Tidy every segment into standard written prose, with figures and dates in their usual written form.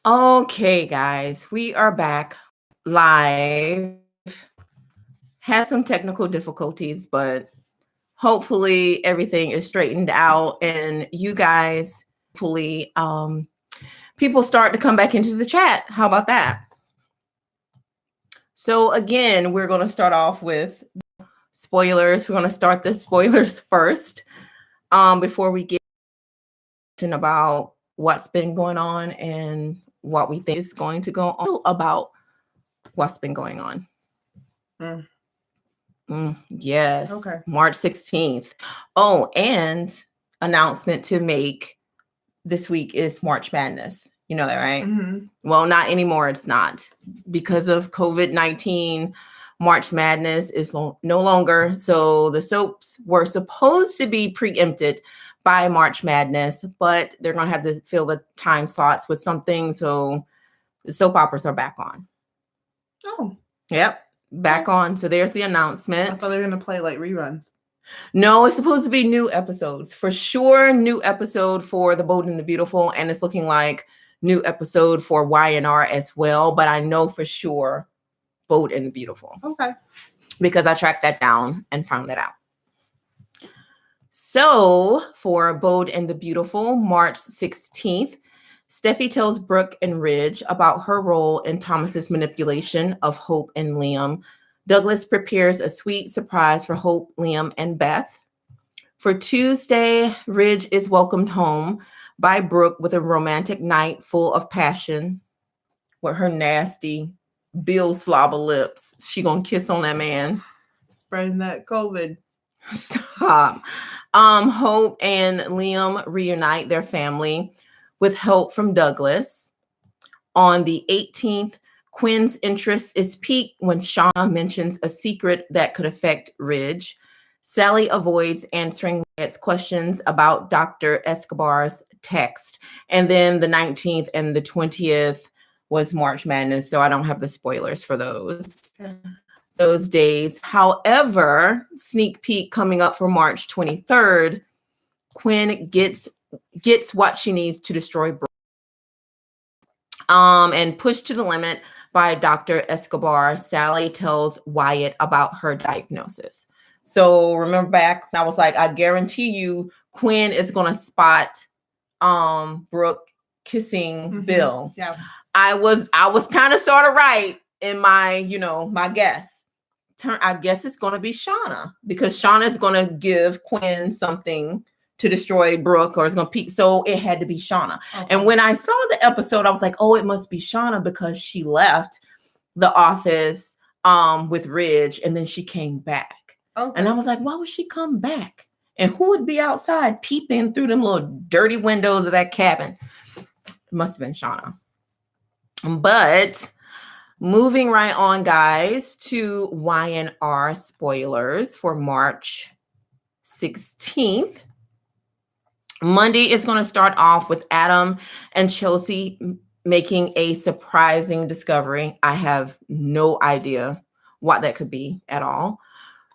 Okay, guys, we are back live. Had some technical difficulties, but hopefully everything is straightened out and you guys hopefully people start to come back into the chat. How about that? So again, we're going to start off with spoilers. We're going to start the spoilers first before we get about what's been going on and what we think is going to go on about what's been going on. Yes. Okay. March 16th. Oh, and announcement to make this week is March Madness. You know that, right? Mm-hmm. Well, not anymore. It's not. Because of COVID-19, March Madness is no longer. So the soaps were supposed to be preempted by March Madness, but they're going to have to fill the time slots with something. So the soap operas are back on. Oh. Yep. Back on. So there's the announcement. I thought they were going to play like reruns. No, it's supposed to be new episodes. For sure, new episode for The Bold and the Beautiful. And it's looking like new episode for Y&R as well. But I know for sure Bold and the Beautiful. Okay. Because I tracked that down and found that out. So for Bold and the Beautiful, March 16th, Steffi tells Brooke and Ridge about her role in Thomas's manipulation of Hope and Liam. Douglas prepares a sweet surprise for Hope, Liam, and Beth. For Tuesday, Ridge is welcomed home by Brooke with a romantic night full of passion. With her nasty Bill slobber lips, she gonna kiss on that man. Spreading that COVID. Stop. Hope and Liam reunite their family with help from Douglas. On the 18th, Quinn's interest is piqued when Shauna mentions a secret that could affect Ridge. Sally avoids answering Wyatt's questions about Dr. Escobar's text. And then the 19th and the 20th was March Madness, so I don't have the spoilers for those days. However, sneak peek coming up for March 23rd, Quinn gets what she needs to destroy Brooke. And pushed to the limit by Dr. Escobar, Sally tells Wyatt about her diagnosis. So remember back, I was like, I guarantee you Quinn is going to spot Brooke kissing Bill. Yeah. I was kind of sort of right in my, my guess. I guess it's going to be Shauna because Shauna is going to give Quinn something to destroy Brooke or it's going to peak. So it had to be Shauna. Okay. And when I saw the episode, I was like, oh, it must be Shauna because she left the office with Ridge and then she came back. Okay. And I was like, why would she come back? And who would be outside peeping through them little dirty windows of that cabin? It must have been Shauna. But moving right on, guys, to Y&R spoilers for March 16th. Monday is going to start off with Adam and Chelsea making a surprising discovery. I have no idea what that could be at all.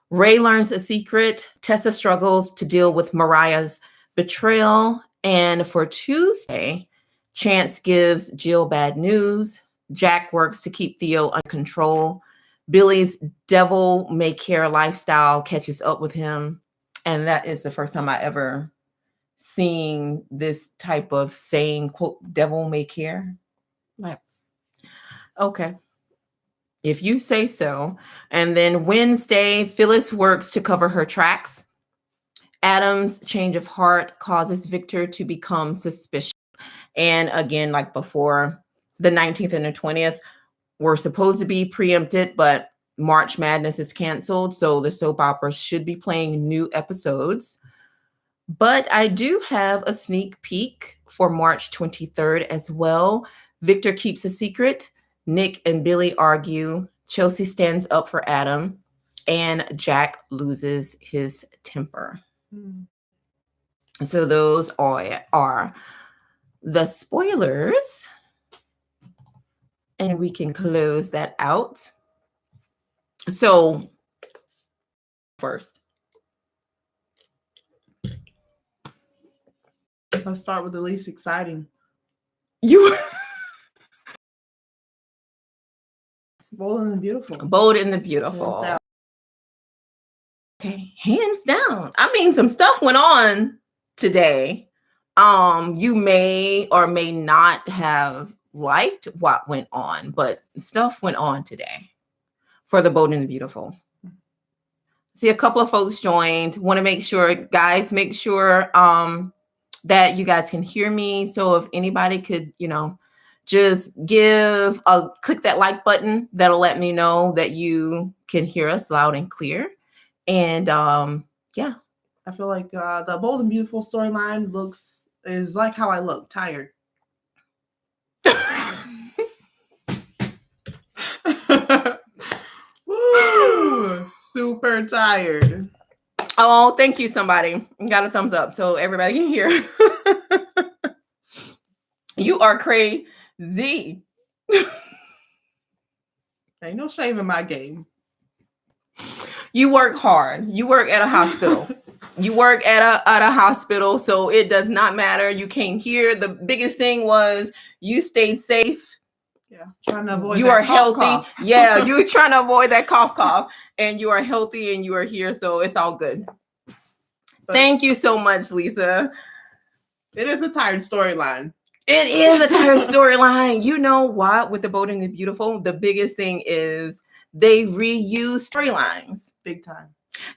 Ray learns a secret. Tessa struggles to deal with Mariah's betrayal. And for Tuesday, Chance gives Jill bad news. Jack works to keep Theo under control. Billy's devil may care lifestyle catches up with him. And that is the first time I ever seen this type of saying, quote, devil may care. Like, okay. If you say so. And then Wednesday, Phyllis works to cover her tracks. Adam's change of heart causes Victor to become suspicious. And again, like before, the 19th and the 20th were supposed to be preempted, but March Madness is canceled. So the soap opera should be playing new episodes. But I do have a sneak peek for March 23rd as well. Victor keeps a secret. Nick and Billy argue. Chelsea stands up for Adam. And Jack loses his temper. So those are the spoilers. And we can close that out. So first. Let's start with the least exciting. You Bold and the Beautiful. Bold and the Beautiful. Hands down. Okay, hands down. I mean, some stuff went on today. You may or may not have liked what went on, but stuff went on today for the Bold and the Beautiful. See, a couple of folks joined. Want to make sure, guys, make sure that you guys can hear me. So if anybody could, just click that like button. That'll let me know that you can hear us loud and clear. And yeah. I feel like the Bold and Beautiful storyline is like how I look, tired. Woo! Super tired. Oh, thank you, somebody. Got a thumbs up so everybody can hear. You are crazy. Ain't no shame in my game. You work hard. You work at a hospital. You work at a hospital, so it does not matter. You came here. The biggest thing was you stayed safe. Yeah, trying to avoid. You that are healthy. Cough. Yeah, you're trying to avoid that cough, and you are healthy, and you are here, so it's all good. But thank you so much, Lisa. It is a tired storyline. It is a tired storyline. You know what? With the Bold and the Beautiful, the biggest thing is they reuse storylines. Big time.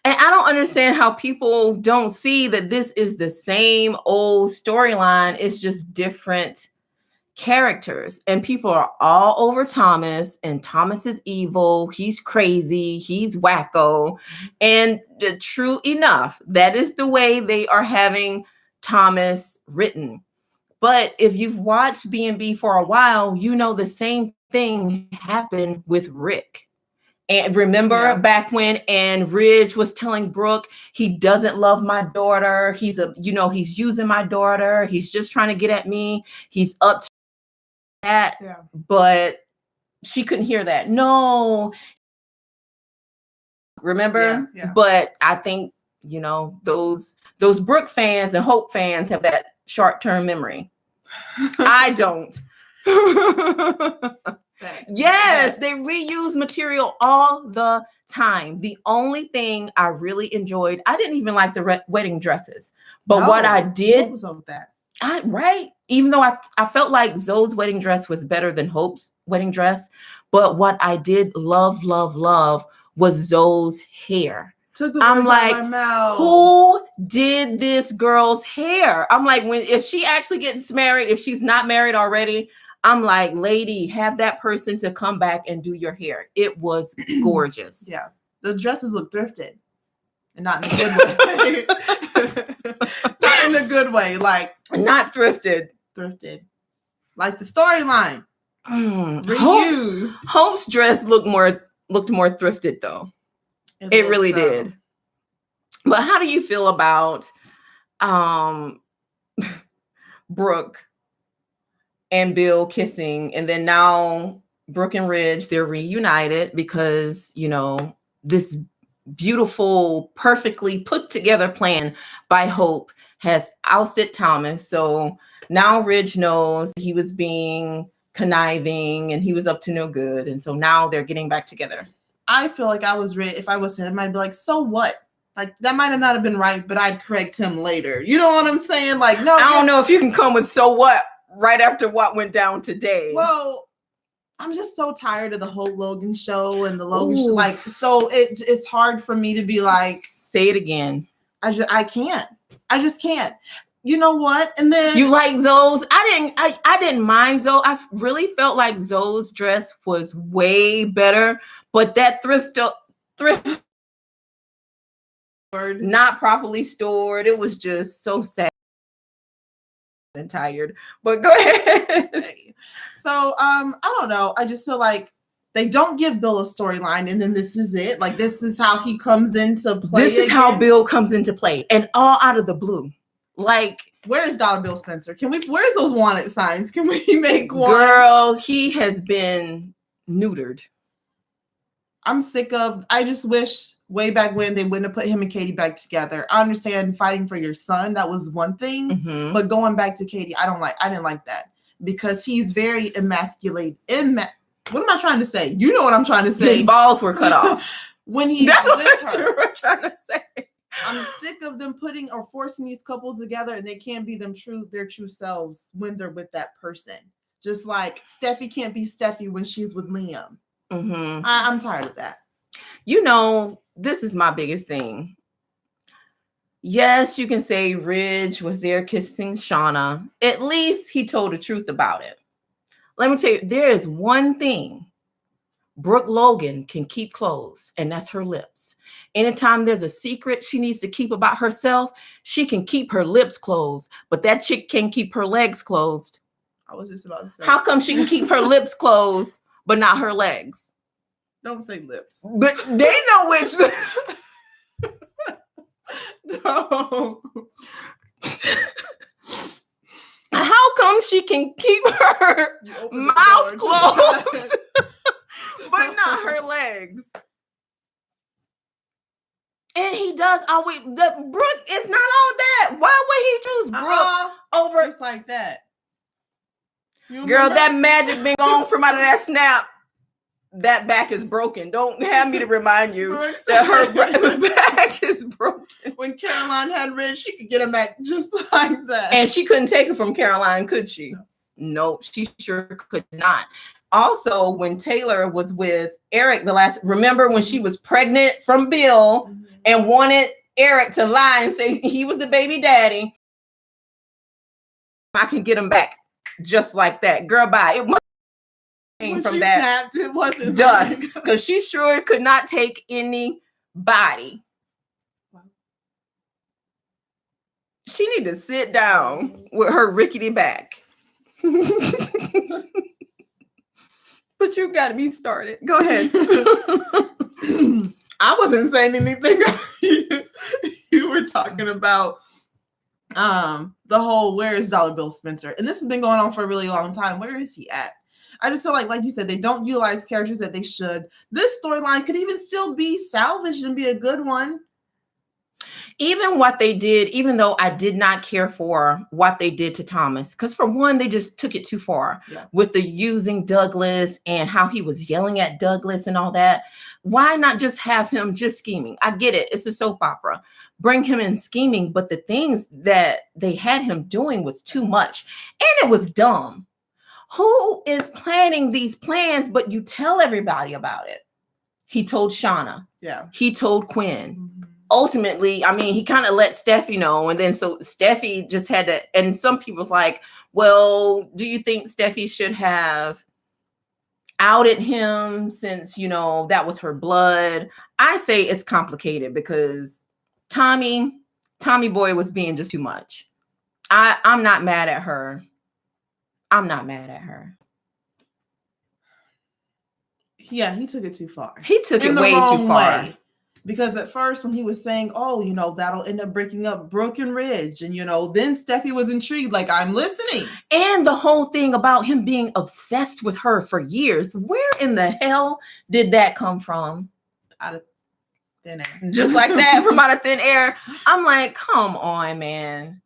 And I don't understand how people don't see that this is the same old storyline. It's just different characters. And people are all over Thomas, and Thomas is evil. He's crazy. He's wacko. And true enough, that is the way they are having Thomas written. But if you've watched B&B for a while, you know the same thing happened with Rick. And remember back when Ridge was telling Brooke, he doesn't love my daughter. He's using my daughter. He's just trying to get at me. He's up to that. Yeah. But she couldn't hear that. No. Remember? Yeah. But I think, those Brooke fans and Hope fans have that short-term memory. I don't. Yes, they reuse material all the time. The only thing I really enjoyed, I didn't even like the wedding dresses, but what I did, what was up with that? Even though I felt like Zoe's wedding dress was better than Hope's wedding dress, but what I did love was Zoe's hair. I'm like, who did this girl's hair? I'm like, if she actually gets married, if she's not married already, I'm like, lady, have that person to come back and do your hair. It was gorgeous. Yeah. The dresses look thrifted. And not in a good way. Not in a good way. Like, not thrifted. Thrifted. Like the storyline. Reuse. Hope's dress looked more thrifted though. It really did. But how do you feel about Brooke and Bill kissing, and then now Brooke and Ridge, they're reunited because, this beautiful, perfectly put together plan by Hope has ousted Thomas. So now Ridge knows he was being conniving and he was up to no good. And so now they're getting back together. I feel like if I was him, I'd be like, so what? Like, that might not have been right, but I'd correct him later. You know what I'm saying? Like, no. I don't know if you can come with so what right after what went down today. Well, I'm just so tired of the whole Logan show and the Logan show. Like, so it's hard for me to be like. Say it again. I can't. I just can't. You know what? And then you like Zoe's. I didn't mind Zoe. I really felt like Zoe's dress was way better, but that thrift not properly stored. It was just so sad and tired. But go ahead. So I don't know. I just feel like they don't give Bill a storyline, and then this is it. Like, this is how he comes into play. This is how Bill comes into play, and all out of the blue. Like, where's Dollar Bill Spencer? Where's those wanted signs? Can we make one? Girl, he has been neutered. I'm sick of. I just wish way back when they wouldn't have put him and Katie back together. I understand fighting for your son, that was one thing, but going back to Katie, I didn't like that because he's very emasculated. what am I trying to say? You know what I'm trying to say. His balls were cut off. When he's That's with what her. you were trying to say. I'm sick of them putting or forcing these couples together, and they can't be their true selves when they're with that person. Just like Steffi can't be Steffi when she's with Liam. Mm-hmm. I'm tired of that. You know, this is my biggest thing. Yes, you can say Ridge was there kissing Shauna. At least he told the truth about it. Let me tell you, there is one thing Brooke Logan can keep closed, and that's her lips. Anytime there's a secret she needs to keep about herself, she can keep her lips closed, but that chick can't keep her legs closed. I was just about to say. How come she can keep her lips closed, but not her legs? Don't say lips. But they know which. No. How come she can keep her mouth closed, but not her legs? And he does always. Brooke is not all that. Why would he choose Brooke over just like that? Girl, that magic been gone from out of that snap. That back is broken. Don't have me to remind you that her back is broken. When Caroline had Ridge, she could get him back just like that. And she couldn't take it from Caroline, could she? Nope, she sure could not. Also, when Taylor was with Eric remember when she was pregnant from Bill and wanted Eric to lie and say he was the baby daddy? I can get him back just like that. Girl, bye. It when from she that snapped, it wasn't dust because she sure could not take anybody. She need to sit down with her rickety back. But you got me started. Go ahead. I wasn't saying anything. You were talking about the whole where is Dollar Bill Spencer? And this has been going on for a really long time. Where is he at? I just feel like you said, they don't utilize characters that they should. This storyline could even still be salvaged and be a good one. Even what they did, even though I did not care for what they did to Thomas, because for one, they just took it too far with the using Douglas and how he was yelling at Douglas and all that. Why not just have him just scheming? I get it. It's a soap opera. Bring him in scheming, but the things that they had him doing was too much. And it was dumb. Who is planning these plans, but you tell everybody about it? He told Shauna. Yeah. He told Quinn. Ultimately, I mean, he kind of let Steffi know. And then so Steffi just had to, and some people's like, well, do you think Steffi should have outed him since, that was her blood? I say it's complicated because Tommy boy was being just too much. I'm not mad at her. I'm not mad at her. Yeah, he took it too far. He took it way too far. Because at first when he was saying, that'll end up breaking up Brooke and Ridge. And, then Steffi was intrigued, like, I'm listening. And the whole thing about him being obsessed with her for years. Where in the hell did that come from? Out of thin air. Just like that, from out of thin air. I'm like, come on, man.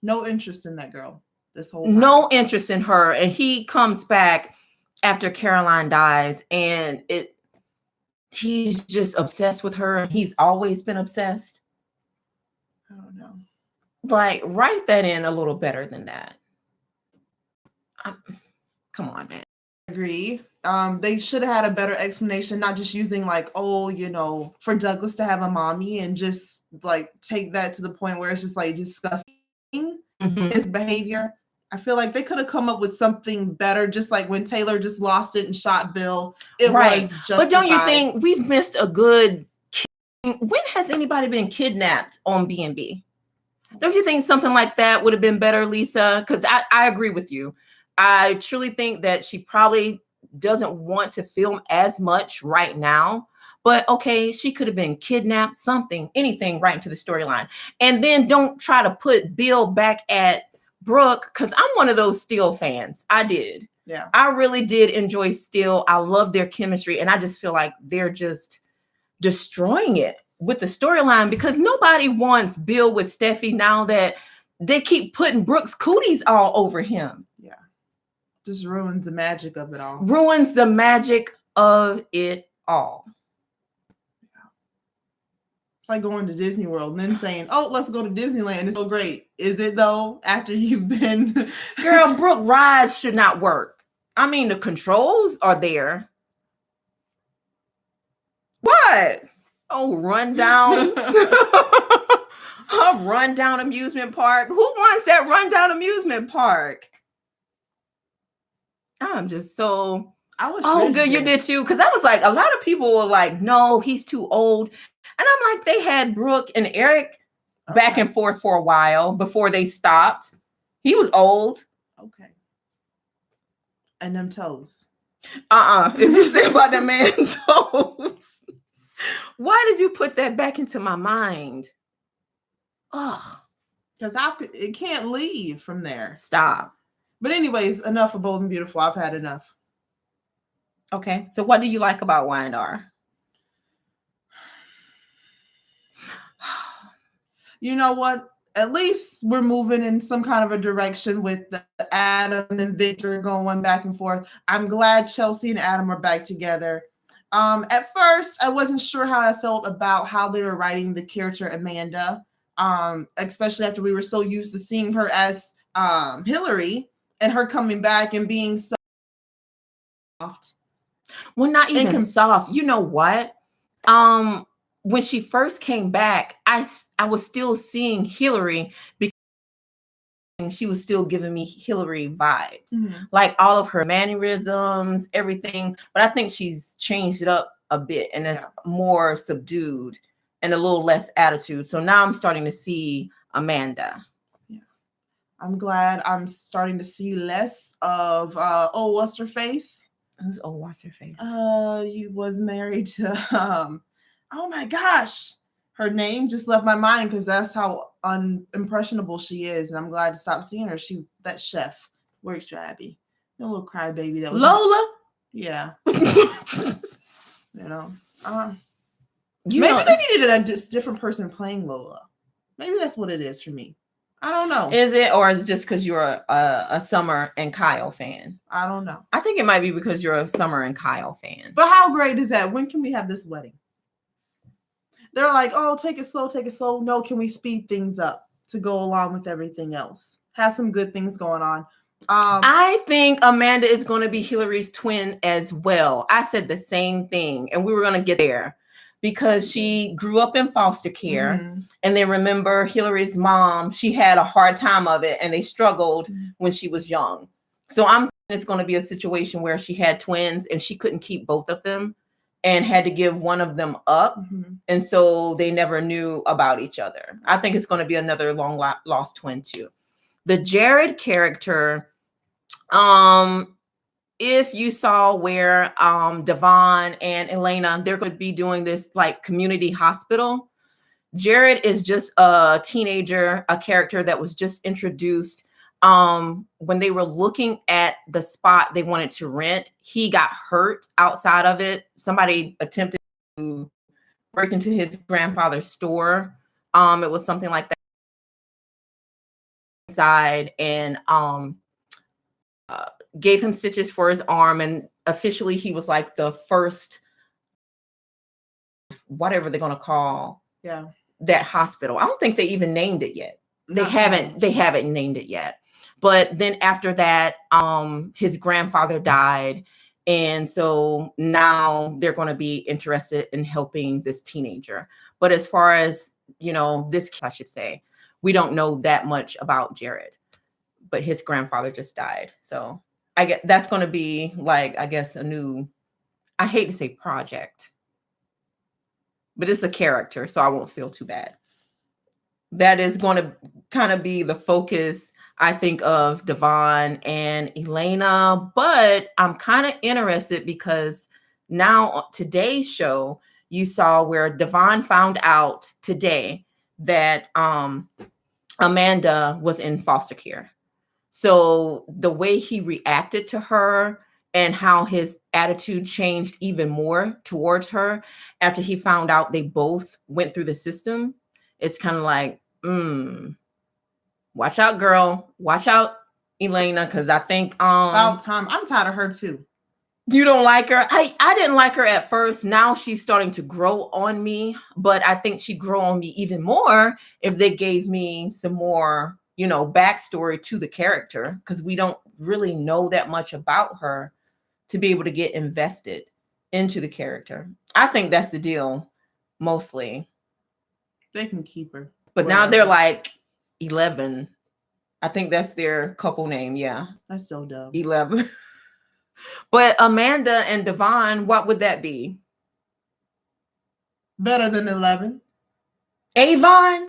No interest in that girl. This whole time. No interest in her. And he comes back after Caroline dies and he's just obsessed with her. He's always been obsessed. I don't know. Like, write that in a little better than that. Come on, man. I agree. They should have had a better explanation, not just using for Douglas to have a mommy and just take that to the point where it's just disgusting his behavior. I feel like they could have come up with something better, just like when Taylor just lost it and shot Bill. It was justified. But don't you think we've missed a good... When has anybody been kidnapped on B&B? Don't you think something like that would have been better, Lisa? Because I agree with you. I truly think that she probably doesn't want to film as much right now. But okay, she could have been kidnapped, anything right into the storyline. And then don't try to put Bill back at Brooke, because I'm one of those Steele fans. I did. Yeah. I really did enjoy Steele. I love their chemistry. And I just feel like they're just destroying it with the storyline because nobody wants Bill with Steffi now that they keep putting Brooke's cooties all over him. Yeah. Just ruins the magic of it all. Ruins the magic of it all. It's like going to Disney World and then saying, "Oh, let's go to Disneyland. It's so great." Is it though? After you've been, Girl, Brooke, rides should not work. I mean, the controls are there. What? Oh, rundown. A rundown amusement park. Who wants that rundown amusement park? I'm just so. Oh, good, you did too. Because I was like, a lot of people were like, no, he's too old. And I'm like, they had Brooke and Eric back and forth for a while before they stopped. He was old. Okay. And them toes. If you say about the man toes, why did you put that back into my mind? Ugh. Because it can't leave from there. Stop. But anyways, enough of Bold and Beautiful. I've had enough. Okay. So what do you like about Y&R? You know what? At least we're moving in some kind of a direction with the Adam and Victor going back and forth. I'm glad Chelsea and Adam are back together. At first, I wasn't sure how I felt about how they were writing the character Amanda, especially after we were so used to seeing her as Hillary and her coming back and being so soft. Well, not even soft. You know what? When she first came back, I was still seeing Hillary because she was still giving me Hillary vibes, like all of her mannerisms, everything. But I think she's changed it up a bit and it's more subdued and a little less attitude. So now I'm starting to see Amanda. Yeah, I'm glad I'm starting to see less of what's her face? Who's what's her face? You was married to oh my gosh, her name just left my mind because that's how unimpressionable she is, and I'm glad to stop seeing her. That chef works for Abby, the little crybaby that was Lola. Yeah, maybe they needed a different person playing Lola. Maybe that's what it is for me. I don't know. Is it, or is it just because you're a Summer and Kyle fan? I don't know. I think it might be because you're a Summer and Kyle fan. But how great is that? When can we have this wedding? They're like, oh, take it slow, take it slow. No, can we speed things up to go along with everything else? Have some good things going on. I think Amanda is going to be Hillary's twin as well. I said the same thing, and we were going to get there because she grew up in foster care. And then remember Hillary's mom, she had a hard time of it, and they struggled when she was young. So I'm thinking it's going to be a situation where she had twins and she couldn't keep both of them and had to give one of them up. And so they never knew about each other. I think it's going to be another long lost twin too. The Jared character, if you saw where Devon and Elena, they're going to be doing this like community hospital. Jared is just a teenager, a character that was just introduced. When they were looking at the spot they wanted to rent, he got hurt outside of it. Somebody attempted to break into his grandfather's store. It was something like that inside, and gave him stitches for his arm, and officially he was like the first, whatever they're going to call that hospital. I don't think they even named it yet. They haven't named it yet. But then after that, his grandfather died. And so now they're going to be interested in helping this teenager. But as far as, this, I should say, we don't know that much about Jared, but his grandfather just died. So I guess that's going to be like, I guess, a new, I hate to say project, but it's a character, so I won't feel too bad. That is going to kind of be the focus, I think, of Devon and Elena. But I'm kind of interested because now today's show, you saw where Devon found out today that Amanda was in foster care. So the way he reacted to her and how his attitude changed even more towards her after he found out they both went through the system, it's kind of like, watch out, girl. Watch out. Elena, because I think About time. I'm tired of her too. you don't like her. I didn't like her at first. Now she's starting to grow on me, but I think she'd grow on me even more if they gave me some more, backstory to the character, because we don't really know that much about her to be able to get invested into the character. I think that's the deal mostly. They can keep her. But now they're like 11. I think that's their couple name. Yeah. That's so dumb. 11. But Amanda and Devon, what would that be? Better than 11. Avon?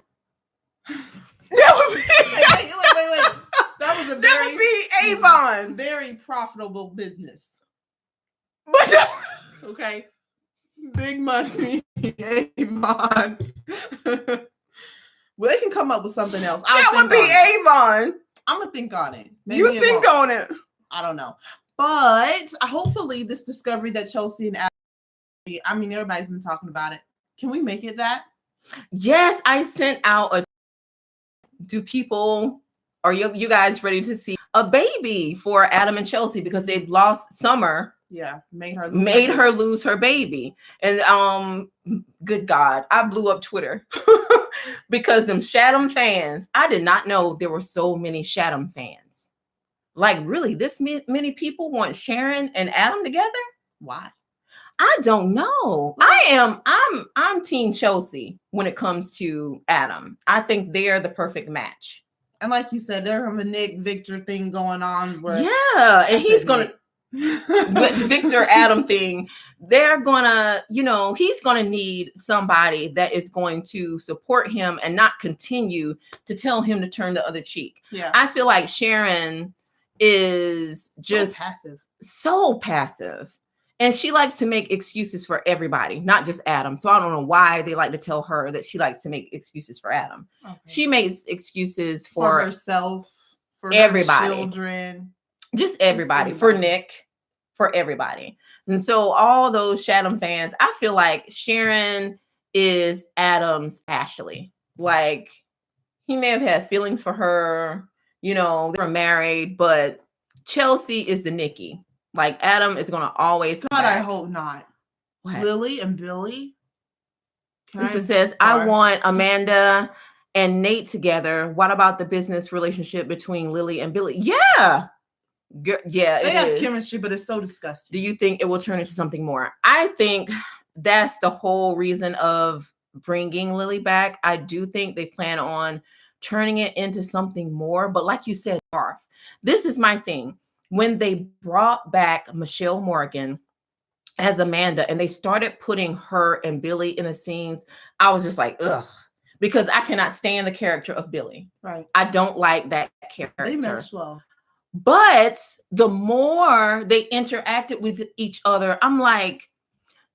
That would be. Wait. That was a That would be Avon. Very profitable business. But okay. Big money. Avon. Well, they can come up with something else. That would be Avon. I'm gonna think on it. Maybe you think on it. I don't know. But hopefully this discovery that Chelsea and Abby, I mean, everybody's been talking about it. Can we make it that? Yes, I sent out a. Do people, are you guys ready to see a baby for Adam and Chelsea because they lost Summer? Yeah, made her lose her baby. And good God, I blew up Twitter because them Chatham fans. I did not know there were so many Chatham fans. Like, really, this many people want Sharon and Adam together? Why? I don't know. I'm Team Chelsea when it comes to Adam. I think they're the perfect match. And like you said, they have a Nick Victor thing going on. Where and he's gonna with Victor Adam thing. They're gonna, he's gonna need somebody that is going to support him and not continue to tell him to turn the other cheek. Yeah, I feel like Sharon is just so passive. And she likes to make excuses for everybody, not just Adam. So I don't know why they like to tell her that she likes to make excuses for Adam. Okay. She makes excuses for herself, for everybody, her children, just everybody, for Nick, for everybody. And so all those Chatham fans, I feel like Sharon is Adam's Ashley. Like, he may have had feelings for her, they were married, but Chelsea is the Nikki. Like, Adam is going to always God, I hope not. What? Lily and Billy? Lisa says, I want Amanda and Nate together. What about the business relationship between Lily and Billy? Yeah. Yeah, they have chemistry, but it's so disgusting. Do you think it will turn into something more? I think that's the whole reason of bringing Lily back. I do think they plan on turning it into something more. But like you said, Garth, this is my thing. When they brought back Michelle Morgan as Amanda and they started putting her and Billy in the scenes, I was just like, ugh, because I cannot stand the character of Billy. Right. I don't like that character. They mesh well. But the more they interacted with each other, I'm like,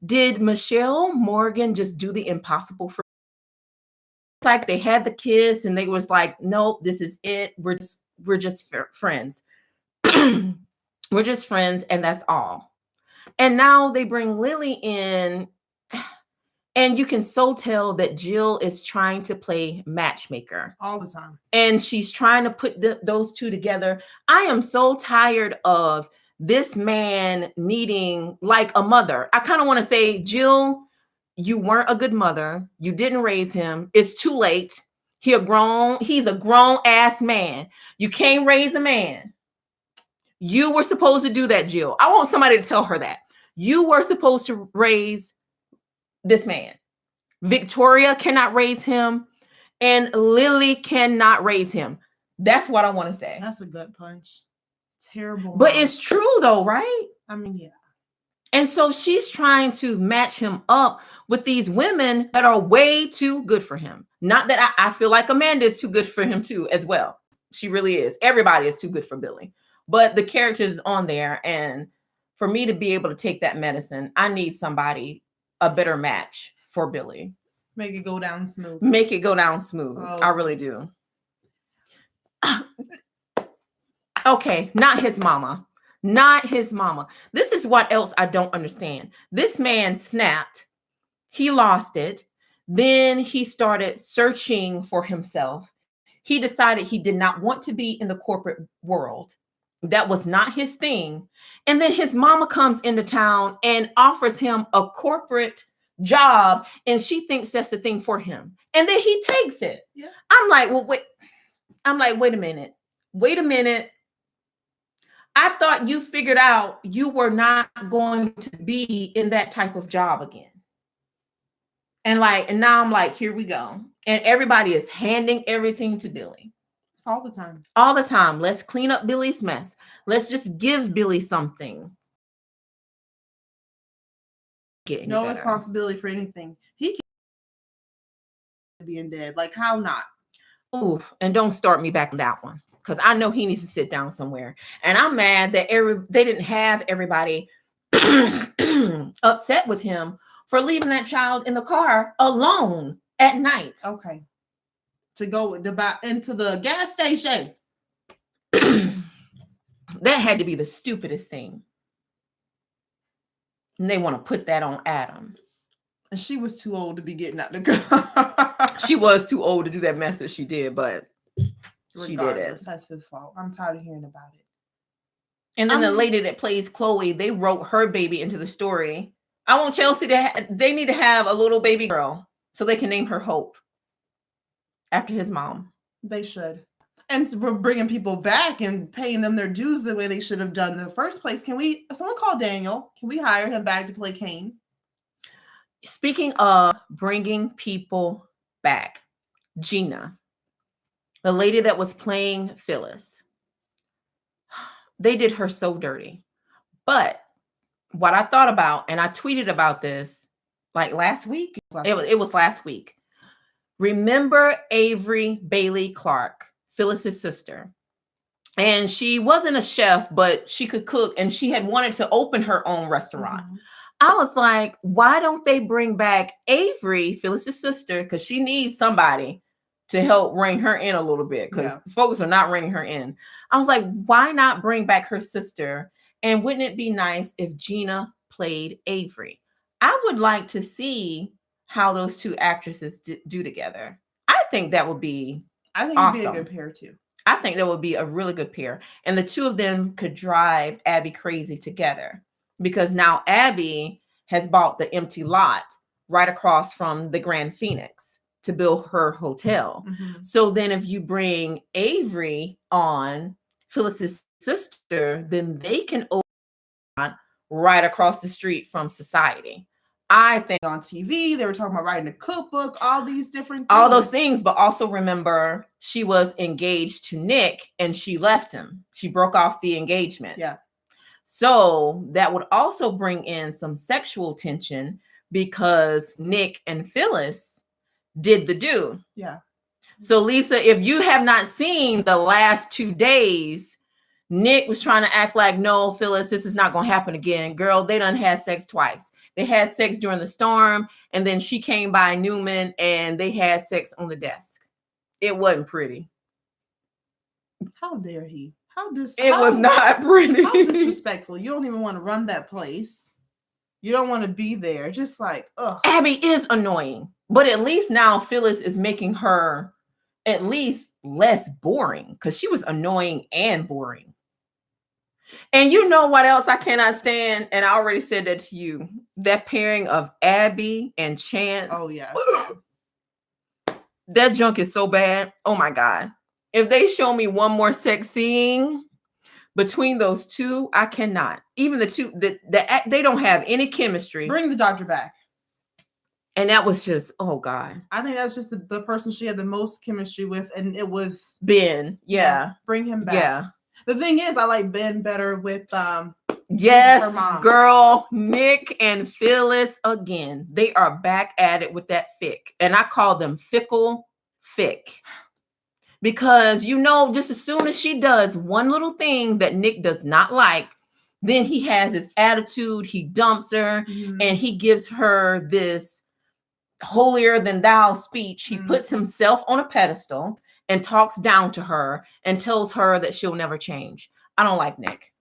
did Michelle Morgan just do the impossible for me? Like, they had the kiss and they was like, nope, this is it. We're just friends. We're just friends, and that's all. And now they bring Lily in, and you can so tell that Jill is trying to play matchmaker all the time, and she's trying to put those two together. I am so tired of this man needing like a mother. I kind of want to say, Jill, you weren't a good mother. You didn't raise him. It's too late. He's a grown ass man. You can't raise a man. You were supposed to do that, Jill. I want somebody to tell her that. You were supposed to raise this man. Victoria cannot raise him, and Lily cannot raise him. That's what I want to say. That's a gut punch. Terrible. But it's true though, right? I mean, yeah. And so she's trying to match him up with these women that are way too good for him. Not that I feel like Amanda is too good for him too, as well. She really is. Everybody is too good for Billy. But the character is on there. And for me to be able to take that medicine, I need somebody, a better match for Billy. Make it go down smooth. Make it go down smooth. Oh. I really do. Okay, not his mama. Not his mama. This is what else I don't understand. This man snapped. He lost it. Then he started searching for himself. he decided he did not want to be in the corporate world. That was not his thing. And then his mama comes into town and offers him a corporate job, and she thinks that's the thing for him. And then he takes it. Yeah. I'm like, well, wait. I'm like, wait a minute. Wait a minute. I thought you figured out you were not going to be in that type of job again. And now I'm like, here we go. And everybody is handing everything to Billy. It's all the time. All the time. Let's clean up Billy's mess. Let's just give Billy something. No responsibility for anything. He can being dead. Like, how not? Oh, and don't start me back on that one, because I know he needs to sit down somewhere. And I'm mad that they didn't have everybody upset with him for leaving that child in the car alone at night. Okay. To go into the gas station. That had to be the stupidest thing. And they want to put that on Adam. And she was too old to be getting out the car. She was too old to do that mess that she did, but she did it. That's his fault. I'm tired of hearing about it. And then the lady that plays Chloe, they wrote her baby into the story. I want Chelsea they need to have a little baby girl so they can name her Hope after his mom. They should. And we're bringing people back and paying them their dues the way they should have done in the first place. Someone call Daniel? Can we hire him back to play Cain? Speaking of bringing people back, Gina, the lady that was playing Phyllis, they did her so dirty. But what I thought about, and I tweeted about this like last week. It was last week. Remember Avery Bailey Clark, Phyllis's sister? And she wasn't a chef, but she could cook, and she had wanted to open her own restaurant. Mm-hmm. I was like, why don't they bring back Avery, Phyllis's sister, because she needs somebody to help rein her in a little bit, because folks are not reining her in. I was like, why not bring back her sister? And wouldn't it be nice if Gina played Avery? I would like to see how those two actresses do together. I think that would be awesome. It'd be a good pair too. I think that would be a really good pair. And the two of them could drive Abby crazy together, because now Abby has bought the empty lot right across from the Grand Phoenix to build her hotel. Mm-hmm. So then if you bring Avery on, Phyllis's sister, then they can open right across the street from Society. I think on TV, they were talking about writing a cookbook, all these different things. All those things, but also remember, she was engaged to Nick and she left him. She broke off the engagement. Yeah. So that would also bring in some sexual tension, because Nick and Phyllis did the do. Yeah. So Lisa, if you have not seen the last 2 days, Nick was trying to act like, no, Phyllis, this is not going to happen again. Girl, they done had sex twice. They had sex during the storm, and then she came by Newman and they had sex on the desk. It wasn't pretty. How dare he? It was not pretty. How disrespectful. You don't even want to run that place. You don't want to be there. Just like, ugh. Abby is annoying, but at least now Phyllis is making her at least less boring, because she was annoying and boring. And you know what else I cannot stand? And I already said that to you. That pairing of Abby and Chance. Oh, yeah. That junk is so bad. Oh, my God. If they show me one more sex scene between those two, I cannot. Even the two, they don't have any chemistry. Bring the doctor back. And that was just, oh, God. I think that's just the person she had the most chemistry with, and it was Ben. Yeah. Bring him back. Yeah. The thing is, I like Ben better with yes, girl, Nick and Phyllis again. They are back at it with that fic. And I call them fickle fic. Because, just as soon as she does one little thing that Nick does not like, then he has his attitude, he dumps her, and he gives her this holier than thou speech. He puts himself on a pedestal and talks down to her and tells her that she'll never change. I don't like Nick.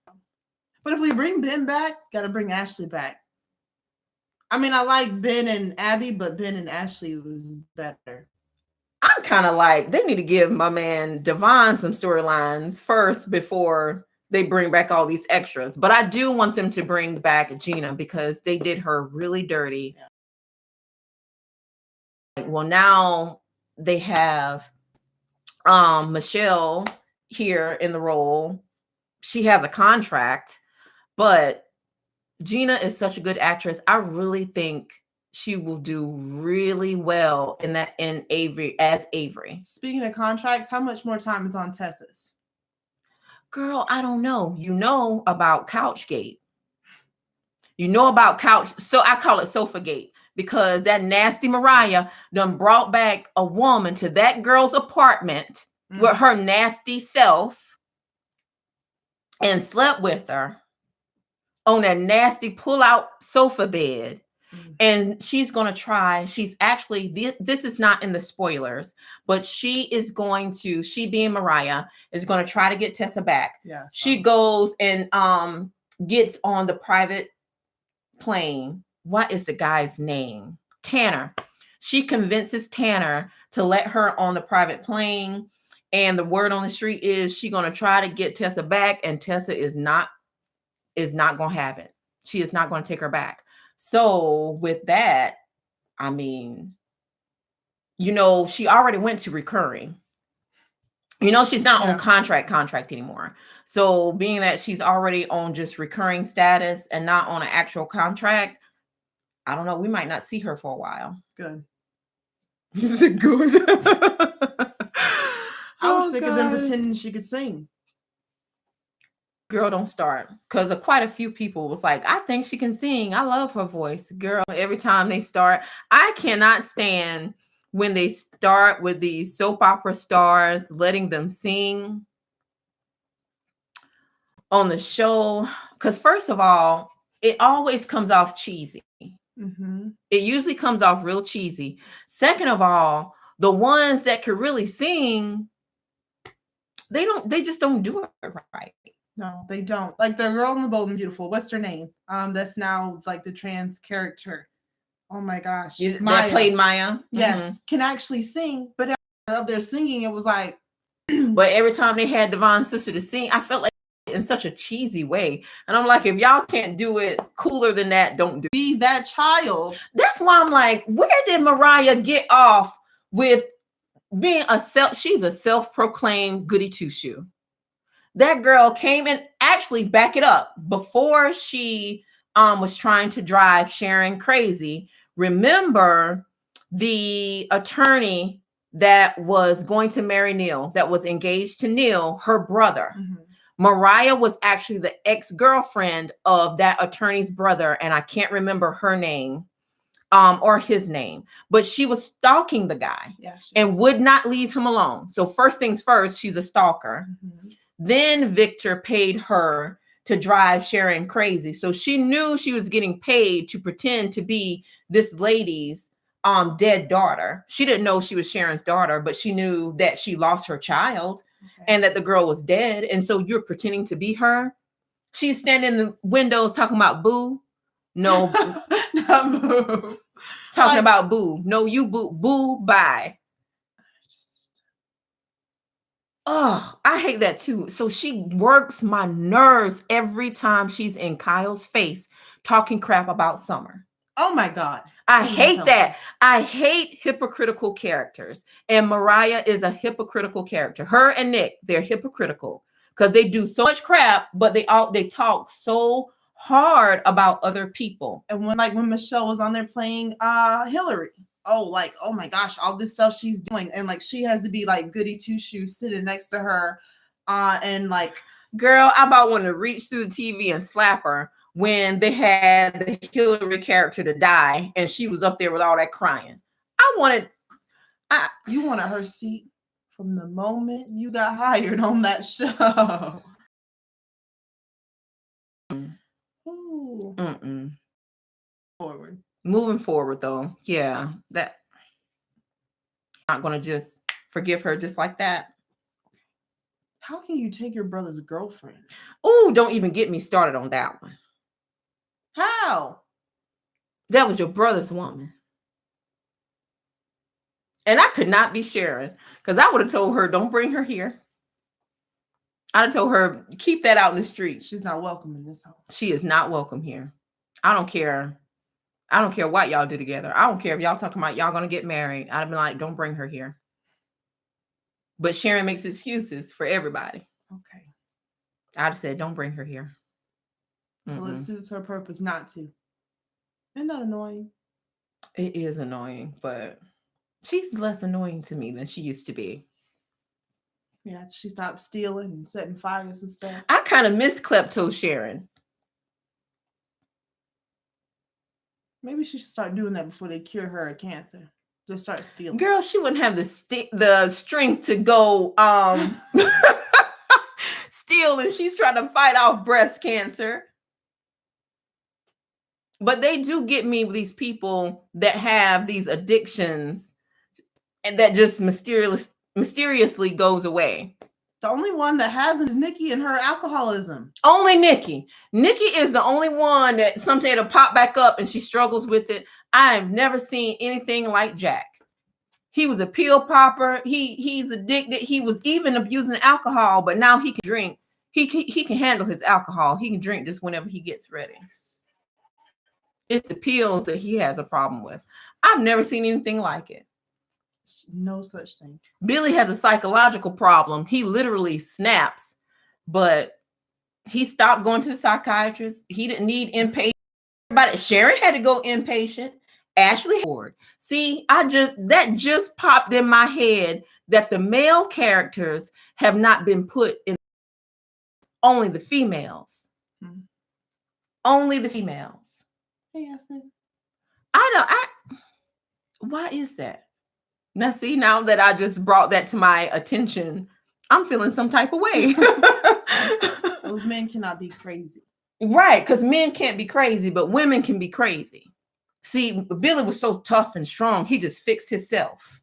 But if we bring Ben back, gotta bring Ashley back. I mean, I like Ben and Abby, but Ben and Ashley was better. I'm kind of like, they need to give my man Devon some storylines first before they bring back all these extras. But I do want them to bring back Gina because they did her really dirty. Well, now they have Michelle here in the role. She has a contract, but Gina is such a good actress. I really think she will do really well in Avery as Avery. Speaking of contracts, how much more time is on Tessa's? Girl, I don't know. You know about Couchgate. You know about Couch. So I call it Sofagate because that nasty Mariah done brought back a woman to that girl's apartment with her nasty self and slept with her on that nasty pull-out sofa bed. And she's going to try. She's actually, this is not in the spoilers, but she being Mariah, is going to try to get Tessa back. Yeah. She goes and gets on the private plane. What is the guy's name? Tanner. She convinces Tanner to let her on the private plane. And the word on the street is she's going to try to get Tessa back. And Tessa is not going to have it. She is not going to take her back. So with that, I mean, she already went to recurring. She's not on contract anymore. So being that she's already on just recurring status and not on an actual contract, I don't know. We might not see her for a while. Good. Is it good? I was sick of them pretending she could sing. Girl, don't start. Because quite a few people was like, I think she can sing. I love her voice. Girl, every time they start, I cannot stand when they start with these soap opera stars, letting them sing on the show. Because first of all, it always comes off cheesy. Mm-hmm. It usually comes off real cheesy. Second of all, the ones that could really sing, they just don't do it right. No, they don't. Like the girl in the Bold and Beautiful. What's her name? That's now like the trans character. Oh my gosh. That played Maya. Yes. Mm-hmm. Can actually sing, but up there singing, it was like. But every time they had Devon's sister to sing, I felt like in such a cheesy way. And I'm like, if y'all can't do it cooler than that, don't do it. Be that child. That's why I'm like, where did Mariah get off with being she's a self-proclaimed goody two-shoe. That girl came and actually back it up before she was trying to drive Sharon crazy. Remember the attorney that was going to marry Neil, that was engaged to Neil, her brother. Mm-hmm. Mariah was actually the ex-girlfriend of that attorney's brother, and I can't remember her name or his name, but she was stalking the guy and would not leave him alone. So first things first, she's a stalker. Mm-hmm. Then Victor paid her to drive Sharon crazy. So she knew she was getting paid to pretend to be this lady's dead daughter. She didn't know she was Sharon's daughter, but she knew that she lost her child and that the girl was dead. And so you're pretending to be her. She's standing in the windows talking about boo. No, not boo. Talking about boo. No, you boo. Boo, bye. Oh, I hate that too. So she works my nerves every time she's in Kyle's face talking crap about Summer. Oh my God. I hate that. I hate hypocritical characters. And Mariah is a hypocritical character. Her and Nick, they're hypocritical because they do so much crap, but they talk so hard about other people. And when Michelle was on there playing Hillary. Oh my gosh, all this stuff she's doing. And like she has to be like goody two-shoes sitting next to her. And like, girl, I about want to reach through the TV and slap her when they had the Hillary character to die and she was up there with all that crying. You wanted her seat from the moment you got hired on that show. Ooh. Forward. Moving forward, though, yeah, that I'm not gonna just forgive her just like that. How can you take your brother's girlfriend? Oh, don't even get me started on that one. How? That was your brother's woman. And I could not be Sharon, because I would have told her, don't bring her here. I'd have told her, keep that out in the street. She's not welcome in this house. She is not welcome here. I don't care. I don't care what y'all do together. I don't care if y'all talking about y'all gonna get married. I'd be like, don't bring her here. But Sharon makes excuses for everybody. Okay. I'd have said, don't bring her here. Until it suits her purpose not to. Isn't that annoying? It is annoying, but she's less annoying to me than she used to be. Yeah, she stopped stealing and setting fires and stuff. I kind of miss Klepto Sharon. Maybe she should start doing that before they cure her of cancer. Just start stealing. Girl, she wouldn't have the strength to go steal, and she's trying to fight off breast cancer. But they do get me with these people that have these addictions and that just mysteriously goes away. The only one that hasn't is Nikki and her alcoholism. Only Nikki. Nikki is the only one that someday it'll pop back up and she struggles with it. I've never seen anything like Jack. He was a pill popper. He's addicted. He was even abusing alcohol, but now he can drink. He can handle his alcohol. He can drink just whenever he gets ready. It's the pills that he has a problem with. I've never seen anything like it. No such thing. Billy has a psychological problem. He literally snaps, but he stopped going to the psychiatrist. He didn't need inpatient. Sharon had to go inpatient. Ashley Ford. See, that just popped in my head that the male characters have not been put in, only the females. Only the females. Hey, Ashley. Why is that? Now, see, now that I just brought that to my attention, I'm feeling some type of way. Those men cannot be crazy. Right, because men can't be crazy, but women can be crazy. See, Billy was so tough and strong, he just fixed himself.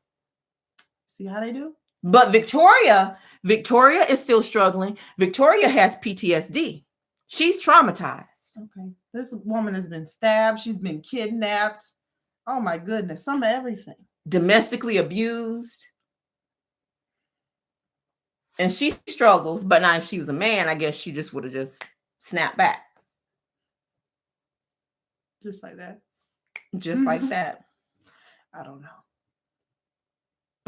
See how they do? But Victoria is still struggling. Victoria has PTSD. She's traumatized. Okay. This woman has been stabbed. She's been kidnapped. Oh my goodness. Some of everything. Domestically abused. And she struggles. But now if she was a man, I guess she just would have just snapped back. Just like that. Just like that. I don't know.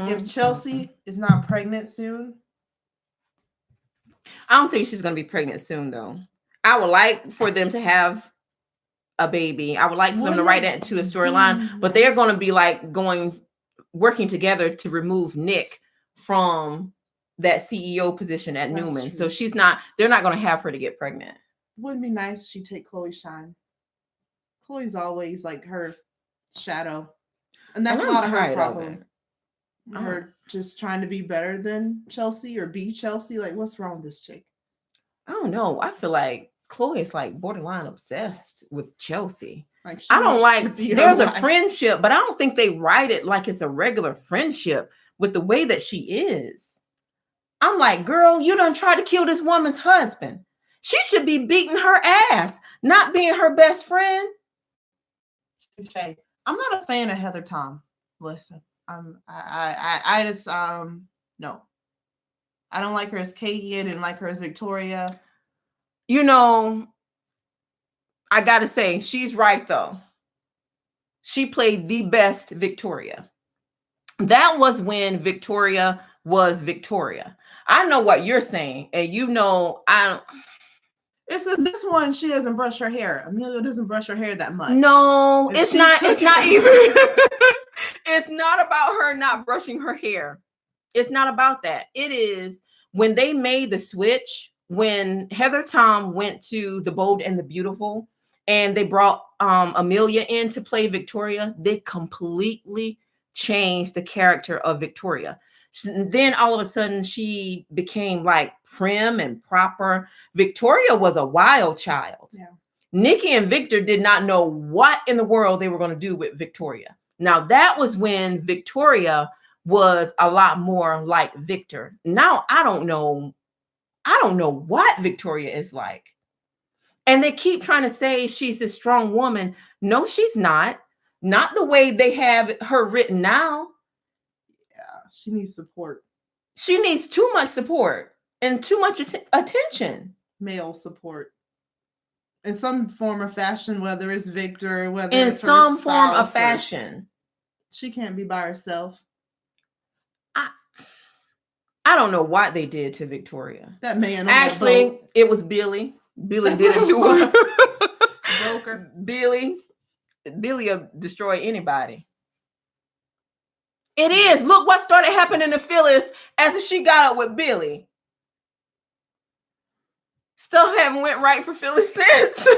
If Chelsea is not pregnant soon. I don't think she's going to be pregnant soon, though. I would like for them to have a baby. I would like for them to write that into a storyline, but they're going to be like working together to remove Nick from that CEO position at Newman. True. So they're not going to have her to get pregnant. Wouldn't it be nice if she take Chloe's shine? Chloe's always like her shadow. And that's a lot of her problem. Her just trying to be better than Chelsea or be Chelsea. Like, what's wrong with this chick? I don't know. I feel like Chloe is like borderline obsessed with Chelsea. Like, I don't like, there's a friendship, but I don't think they write it like it's a regular friendship with the way that she is. I'm like, girl, you done tried to kill this woman's husband. She should be beating her ass, not being her best friend. Okay. I'm not a fan of Heather Tom. Listen, I just no. I don't like her as Katie. I didn't like her as Victoria. You know, I gotta say, she's right though. She played the best Victoria. That was when Victoria was Victoria. I know what you're saying, and you know I don't. It's this one. She doesn't brush her hair. Amelia doesn't brush her hair that much. No, it's not. It's not even. It's not about her not brushing her hair. It's not about that. It is when they made the switch. When Heather Tom went to The Bold and the Beautiful, and they brought Amelia in to play Victoria, they completely changed the character of Victoria. Then all of a sudden she became like prim and proper. Victoria was a wild child. Yeah. Nikki and Victor did not know what in the world they were going to do with Victoria. Now that was when Victoria was a lot more like Victor. Now I don't know what Victoria is like. And they keep trying to say she's this strong woman. No, she's not. Not the way they have her written now. She needs support. She needs too much support and too much attention. Male support. In some form or fashion, whether it's Victor, whether In it's some her form of spouse, fashion. She can't be by herself. I don't know what they did to Victoria. That man. Actually, it was Billy. Billy did it to her. Broker. Billy will destroy anybody. It is. Look what started happening to Phyllis after she got up with Billy. Stuff haven't went right for Phyllis since.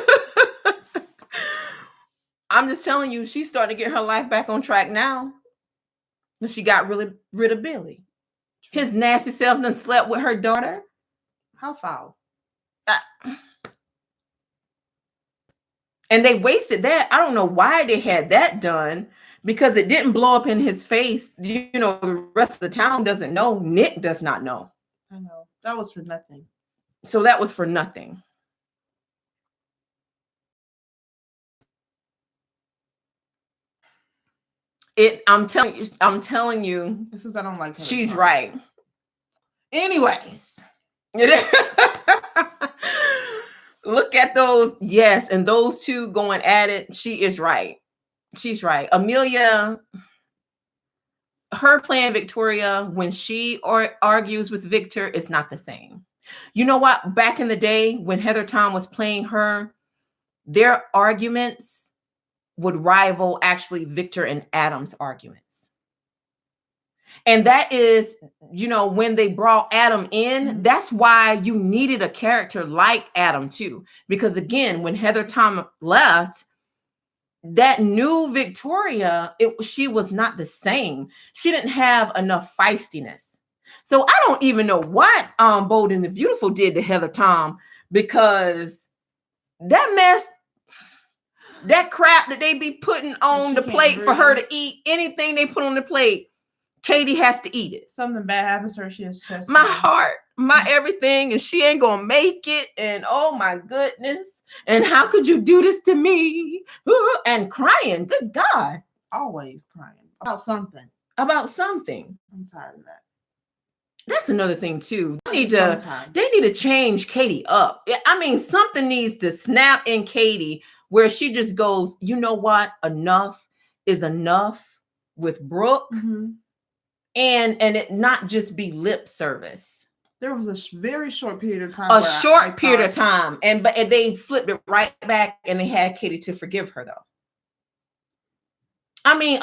I'm just telling you, she's starting to get her life back on track now. And she got really rid of Billy. His nasty self done slept with her daughter. How foul. And they wasted that. I don't know why they had that done, because it didn't blow up in his face. You know, the rest of the town doesn't know. Nick does not know. I know. That was for nothing. So that was for nothing. I'm telling you. This is, I don't like her. She's right. Anyways. Look at those. Yes. And those two going at it. She is right. She's right. Amelia, her playing Victoria when she argues with Victor is not the same. You know what? Back in the day when Heather Tom was playing her, their arguments would rival actually Victor and Adam's arguments. And that is, you know, when they brought Adam in, that's why you needed a character like Adam too. Because again, when Heather Tom left, that new Victoria, she was not the same. She didn't have enough feistiness. So I don't even know what Bold and the Beautiful did to Heather Tom, because that mess, that crap that they be putting on the plate for her to eat, anything they put on the plate, Katie has to eat it. Something bad happens to her. She has chest pain. My heart, my everything, and she ain't gonna make it. And oh my goodness. And how could you do this to me? And crying. Good God. Always crying about something. About something. I'm tired of that. That's another thing too. They need to change Katie up. I mean, something needs to snap in Katie where she just goes, you know what? Enough is enough with Brooke. Mm-hmm. And it not just be lip service. There was a very short period of time. But they flipped it right back, and they had Katie to forgive her though. I mean,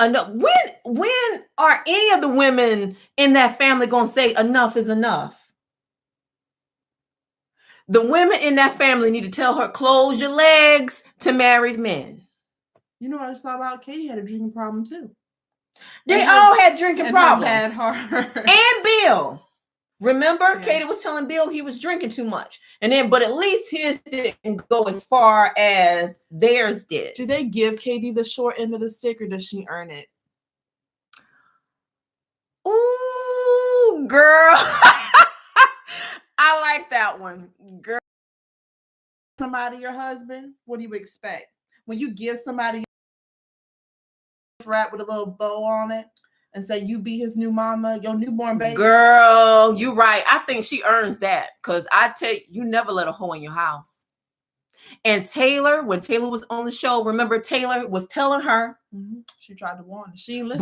when are any of the women in that family gonna say enough is enough? The women in that family need to tell her, close your legs to married men. You know what I saw about Katie had a drinking problem too. They all had drinking problems. Bad heart. And Bill. Remember, yeah. Katie was telling Bill he was drinking too much. But at least his didn't go as far as theirs did. Do they give Katie the short end of the stick, or does she earn it? Ooh, girl. I like that one. Girl. Somebody your husband, what do you expect? When you give somebody wrap with a little bow on it and say you be his new mama, your newborn baby. Girl, you right. I think she earns that, because I tell you never let a hoe in your house. And Taylor, when Taylor was on the show, remember Taylor was telling her, she tried to warn her. She listened.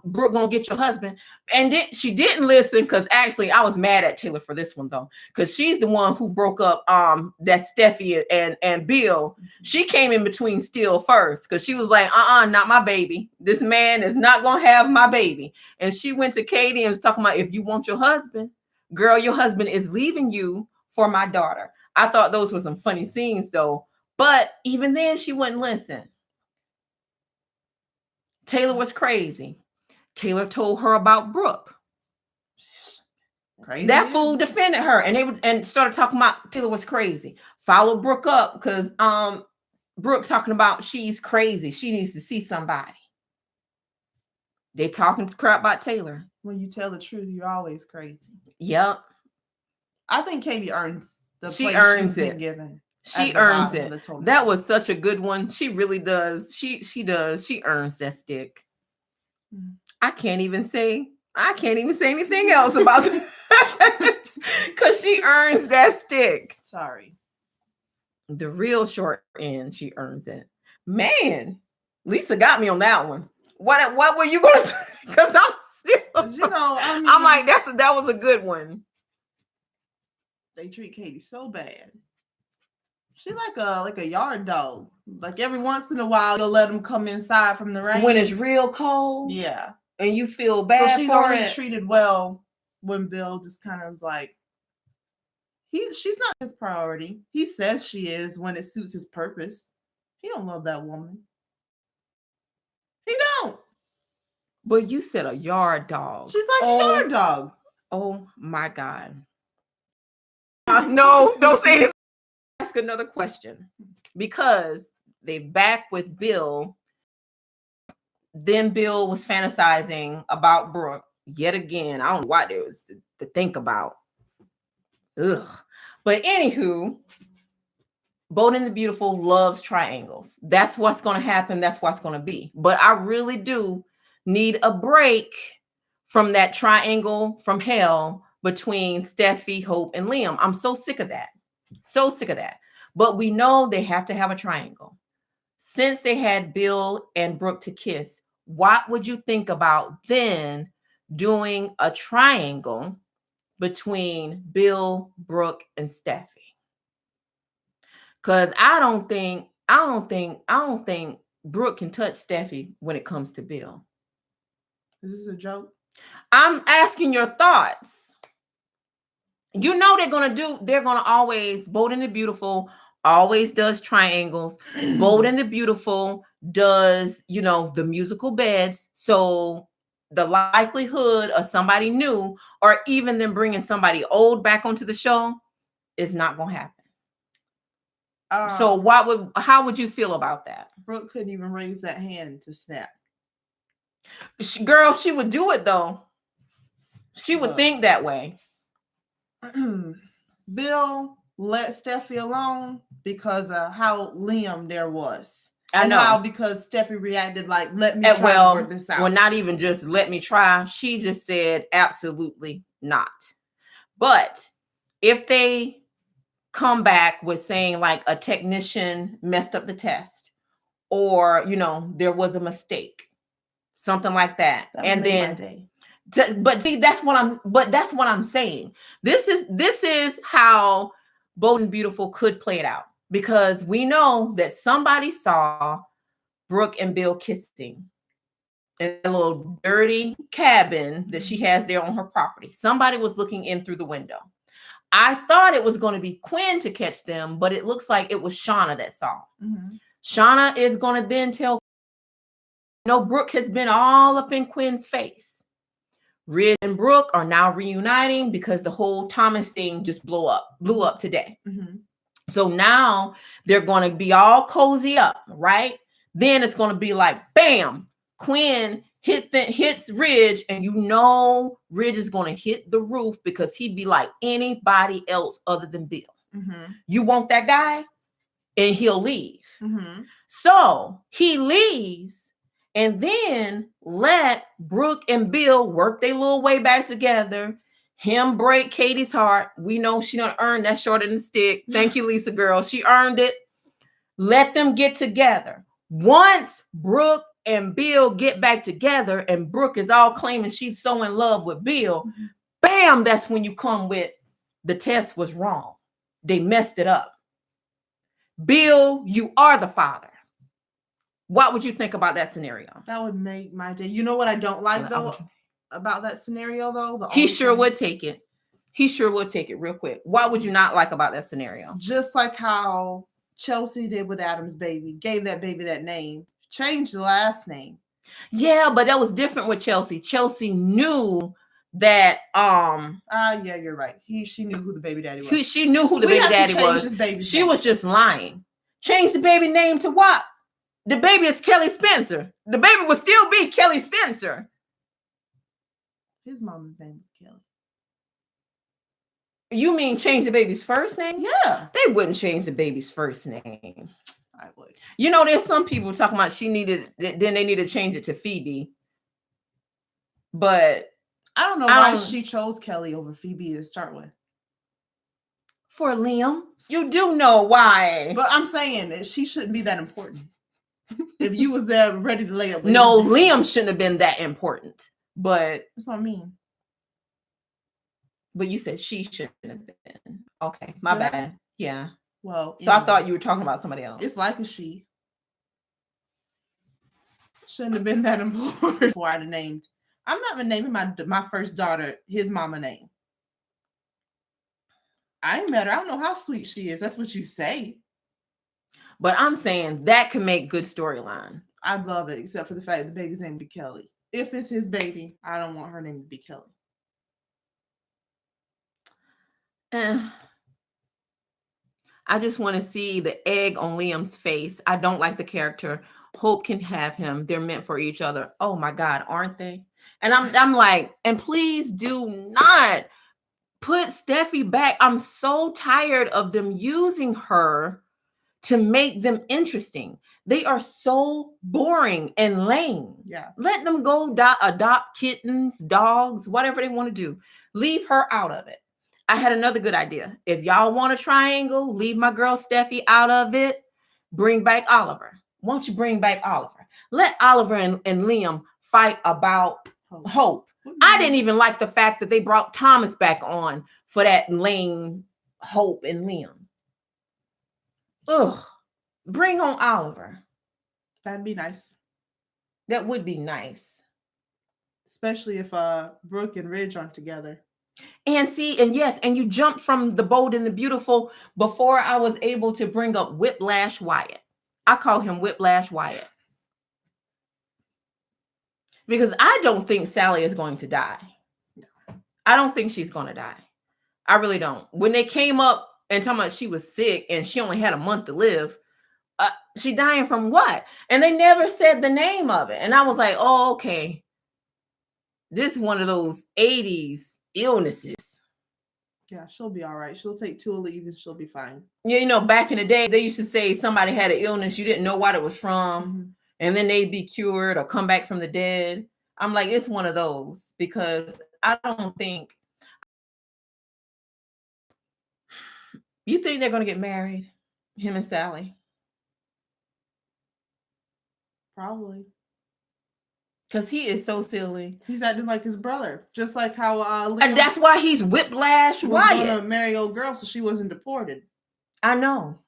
Brooke gonna get your husband. And she didn't listen, because actually I was mad at Taylor for this one though, because she's the one who broke up that Steffi and Bill. She came in between still first, because she was like, not my baby. This man is not gonna have my baby. And she went to Katie and was talking about, if you want your husband, girl, your husband is leaving you for my daughter. I thought those were some funny scenes though. But even then, she wouldn't listen. Taylor was crazy. Taylor told her about Brooke. Crazy. That fool defended her, and started talking about Taylor was crazy. Followed Brooke up, because Brooke talking about she's crazy. She needs to see somebody. They talking crap about Taylor. When you tell the truth, you're always crazy. Yep. I think Katie earns. She earns it. She earns it. That was such a good one. She really does. She does. She earns that stick. I can't even say I can't even say anything else about that because she earns that stick. Sorry. The real short end, she earns it. Man, Lisa got me on that one. What were you gonna say? Because I'm still, You know, I mean, I'm like, that was a good one. They treat Katie so bad. She like a yard dog. Like every once in a while, you'll let them come inside from the rain when it's real cold. Yeah, and you feel bad. So she's for only it. treated well when Bill just kind of is like, she's not his priority. He says she is when it suits his purpose. He don't love that woman. He don't. But you said a yard dog. She's like a yard dog. Oh my God. No, don't say anything. Ask another question. Because they back with Bill. Then Bill was fantasizing about Brooke yet again. I don't know what there was to think about. Ugh. But anywho, Bold and the Beautiful loves triangles. That's what's going to happen. That's what's going to be. But I really do need a break from that triangle from hell between Steffi, Hope, and Liam. I'm so sick of that. So sick of that. But we know they have to have a triangle. Since they had Bill and Brooke to kiss, what would you think about then doing a triangle between Bill, Brooke, and Steffi? Because I don't think Brooke can touch Steffi when it comes to Bill. Is this a joke? I'm asking your thoughts. You know they're gonna always, Bold and the Beautiful always does triangles. Bold and the Beautiful does, the musical beds. So the likelihood of somebody new or even them bringing somebody old back onto the show is not gonna happen. So how would you feel about that? Brooke couldn't even raise that hand to snap. Girl, she would do it though. She would think that way. Bill let Steffi alone because of how Liam there was. I know. How because Steffi reacted like, let me try to work this out. Well, not even just let me try. She just said absolutely not. But if they come back with saying like a technician messed up the test or, there was a mistake, something like that. And then, but see, that's what I'm saying. This is how Bold and Beautiful could play it out, because we know that somebody saw Brooke and Bill kissing in a little dirty cabin that she has there on her property. Somebody was looking in through the window. I thought it was going to be Quinn to catch them, but it looks like it was Shauna that saw. Mm-hmm. Shauna is going to then tell, Brooke has been all up in Quinn's face. Ridge and Brooke are now reuniting because the whole Thomas thing just blew up today. Mm-hmm. So now they're going to be all cozy up, right? Then it's going to be like, bam, Quinn hits Ridge, and Ridge is going to hit the roof because he'd be like anybody else other than Bill. Mm-hmm. You want that guy? And he'll leave. Mm-hmm. So he leaves and then let Brooke and Bill work their little way back together. Him break Katie's heart. We know she done earned that short end of the stick. Thank you, Lisa girl. She earned it. Let them get together. Once Brooke and Bill get back together and Brooke is all claiming she's so in love with Bill, mm-hmm. Bam, that's when you come with the test was wrong. They messed it up. Bill, you are the father. What would you think about that scenario? That would make my day. You know what I don't like though about that scenario though? He sure would take it. He sure would take it real quick. What would you not like about that scenario? Just like how Chelsea did with Adam's baby, gave that baby that name, changed the last name. Yeah, but that was different with Chelsea. Chelsea knew that yeah, you're right. She knew who the baby daddy was. She knew who the baby daddy was. She was just lying. Change the baby name to what? The baby is Kelly Spencer. The baby would still be Kelly Spencer. His mama's name is Kelly. You mean change the baby's first name? Yeah. They wouldn't change the baby's first name. I would. There's some people talking about then they need to change it to Phoebe. But I don't know why she chose Kelly over Phoebe to start with. For Liam, you do know why. But I'm saying that she shouldn't be that important. If you was there ready to lay up. No, Liam shouldn't have been that important. But that's what I mean. But you said she shouldn't have been. Okay, my bad. Yeah. Well, so anyway. I thought you were talking about somebody else. It's like a she. Shouldn't have been that important before I'd have named. I'm not even naming my first daughter his mama name. I ain't met her. I don't know how sweet she is. That's what you say. But I'm saying that can make good storyline. I'd love it, except for the fact the baby's name would be Kelly. If it's his baby, I don't want her name to be Kelly. I just want to see the egg on Liam's face. I don't like the character. Hope can have him. They're meant for each other. Oh my God, aren't they? And I'm like, and please do not put Steffi back. I'm so tired of them using her to make them interesting. They are so boring and lame. Yeah. Let them go adopt kittens, dogs, whatever they want to do. Leave her out of it. I had another good idea. If y'all want a triangle, leave my girl Steffi out of it. Bring back Oliver. Why don't you bring back Oliver? Let Oliver and Liam fight about Hope. I didn't even like the fact that they brought Thomas back on for that lame Hope and Liam. Ugh. Bring on Oliver. That'd be nice. That would be nice. Especially if Brooke and Ridge aren't together. And see, and yes, and you jumped from the Bold and the Beautiful before I was able to bring up Whiplash Wyatt. I call him Whiplash Wyatt. Because I don't think Sally is going to die. No. I don't think she's going to die. I really don't. When they came up and talking about she was sick and she only had a month to live, she dying from what? And they never said the name of it. And I was like, oh, okay. This is one of those 80s illnesses. Yeah, she'll be all right. She'll take 2 leave and she'll be fine. Yeah, you know, back in the day, they used to say somebody had an illness, you didn't know what it was from, mm-hmm. and then they'd be cured or come back from the dead. I'm like, it's one of those, because I don't think. You think they're going to get married, him and Sally? Probably. Because he is so silly. He's acting like his brother. Just like how Liam, and that's why he's Whiplash Wyatt. Was going to marry old girl so she wasn't deported. I know.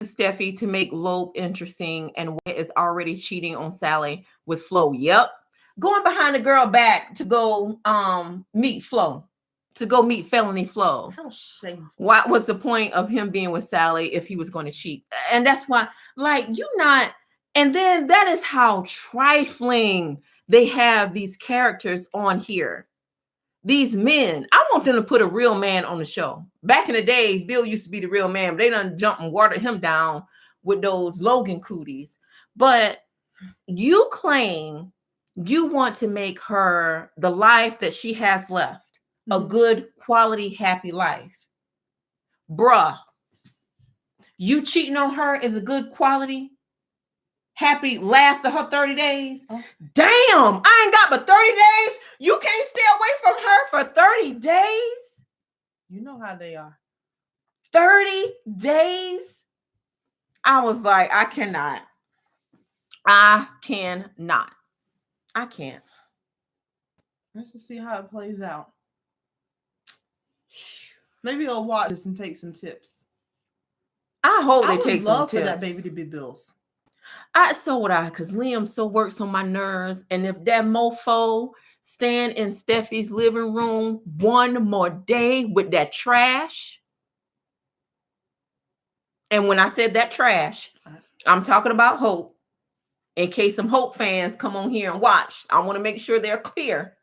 Steffi to make Loeb interesting, and Wyatt is already cheating on Sally with Flo. Yep. Going behind the girl back to go meet Flo. To go meet Felony Flo. How shameful. What was the point of him being with Sally if he was going to cheat? And that's why, like, you not. And then that is how trifling they have these characters on here. These men, I want them to put a real man on the show. Back in the day, Bill used to be the real man, but they done jump and water him down with those Logan cooties. But you claim you want to make her the life that she has left. A good, quality, happy life. Bruh, you cheating on her is a good quality, happy last of her 30 days? Oh. Damn, I ain't got but 30 days? You can't stay away from her for 30 days? You know how they are. 30 days? I was like, I cannot. I cannot. I can't. Let's just see how it plays out. Maybe they'll watch this and take some tips. I hope they take some tips. I would love for that baby to be Bill's. So would I, because Liam so works on my nerves. And if that mofo stand in Steffi's living room one more day with that trash. And when I said that trash, I'm talking about Hope. In case some Hope fans come on here and watch, I want to make sure they're clear.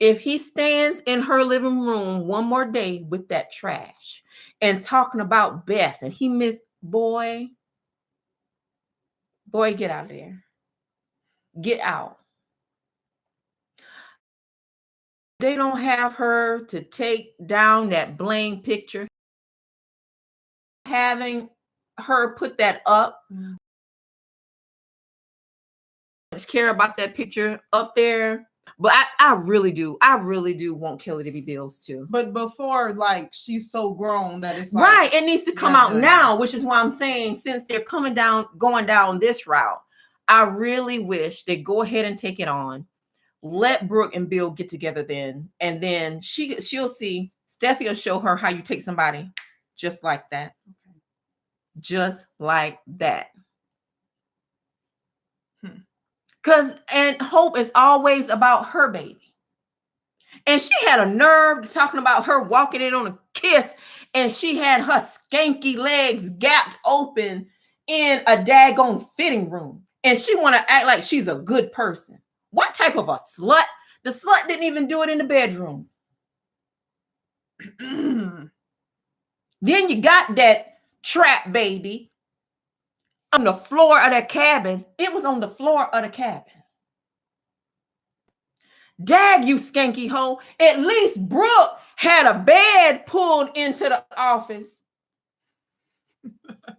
If he stands in her living room one more day with that trash and talking about Beth and he missed, boy, get out of there. Get out. They don't have her to take down that Blaine picture. Having her put that up. much care about that picture up there. But I really do. I really do want Kelly to be Bills too. But before, like, she's so grown that it's like, right. It needs to come out now, which is why I'm saying, since they're going down this route, I really wish they go ahead and take it on. Let Brooke and Bill get together then, and then she'll see. Steffi will show her how you take somebody just like that. Okay. Just like that. And Hope is always about her baby. And she had a nerve talking about her walking in on a kiss, and she had her skanky legs gapped open in a daggone fitting room. And she want to act like she's a good person. What type of a slut? The slut didn't even do it in the bedroom. Then you got that trap baby on the floor of that cabin. It was on the floor of the cabin. Dag, you skanky hoe. At least Brooke had a bed pulled into the office.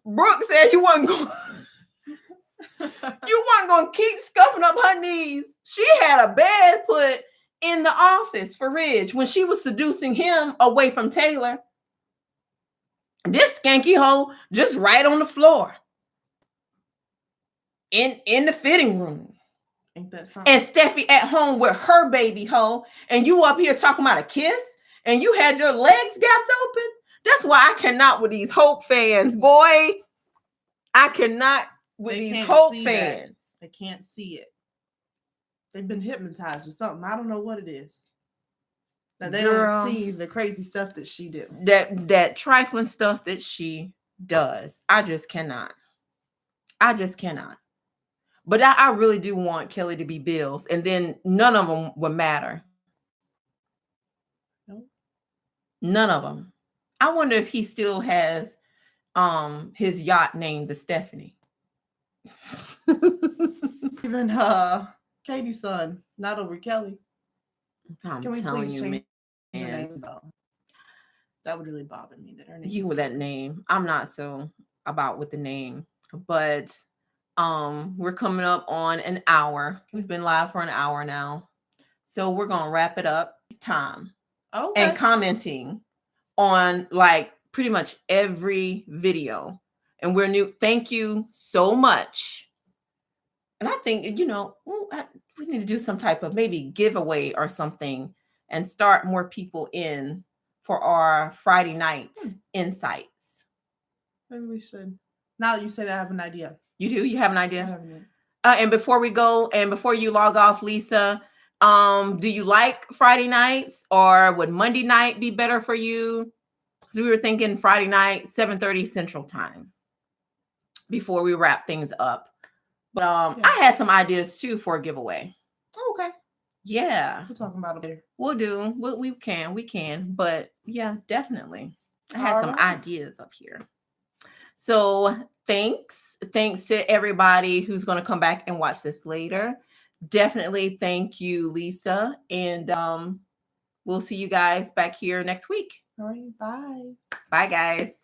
Brooke said you wasn't going to keep scuffing up her knees. She had a bed put in the office for Ridge when she was seducing him away from Taylor. This skanky hoe just right on the floor in the fitting room. Ain't that something? And Steffi at home with her baby hoe, and you up here talking about a kiss, and you had your legs gapped open. That's why I cannot with these Hope fans, boy. I cannot with these Hope fans. They can't see it. They've been hypnotized with something. I don't know what it is. That they don't see the crazy stuff that she did. That trifling stuff that she does. I just cannot. But I really do want Kelly to be Bills, and then none of them would matter. Nope. None of them. I wonder if he still has his yacht named the Stephanie. Even Katie's son, not over Kelly. I'm telling you, man. Name, that would really bother me. That her name. You with that name. I'm not so about with the name, but we're coming up on an hour. We've been live for an hour now, so we're gonna wrap it up. Time. Okay. And commenting on like pretty much every video, and we're new. Thank you so much. And I think, we need to do some type of maybe giveaway or something and start more people in for our Friday night insights. Maybe we should. Now that you say that, I have an idea. You do? You have an idea? I have an idea. And before we go, and before you log off, Lisa, do you like Friday nights, or would Monday night be better for you? Because we were thinking Friday night, 7:30 Central Time, before we wrap things up. But I had some ideas too for a giveaway. Oh, okay. Yeah. We're talking about it later. We'll do. We can. But yeah, definitely. I had some ideas up here. So thanks to everybody who's going to come back and watch this later. Definitely thank you, Lisa. And we'll see you guys back here next week. All right. Bye. Bye, guys.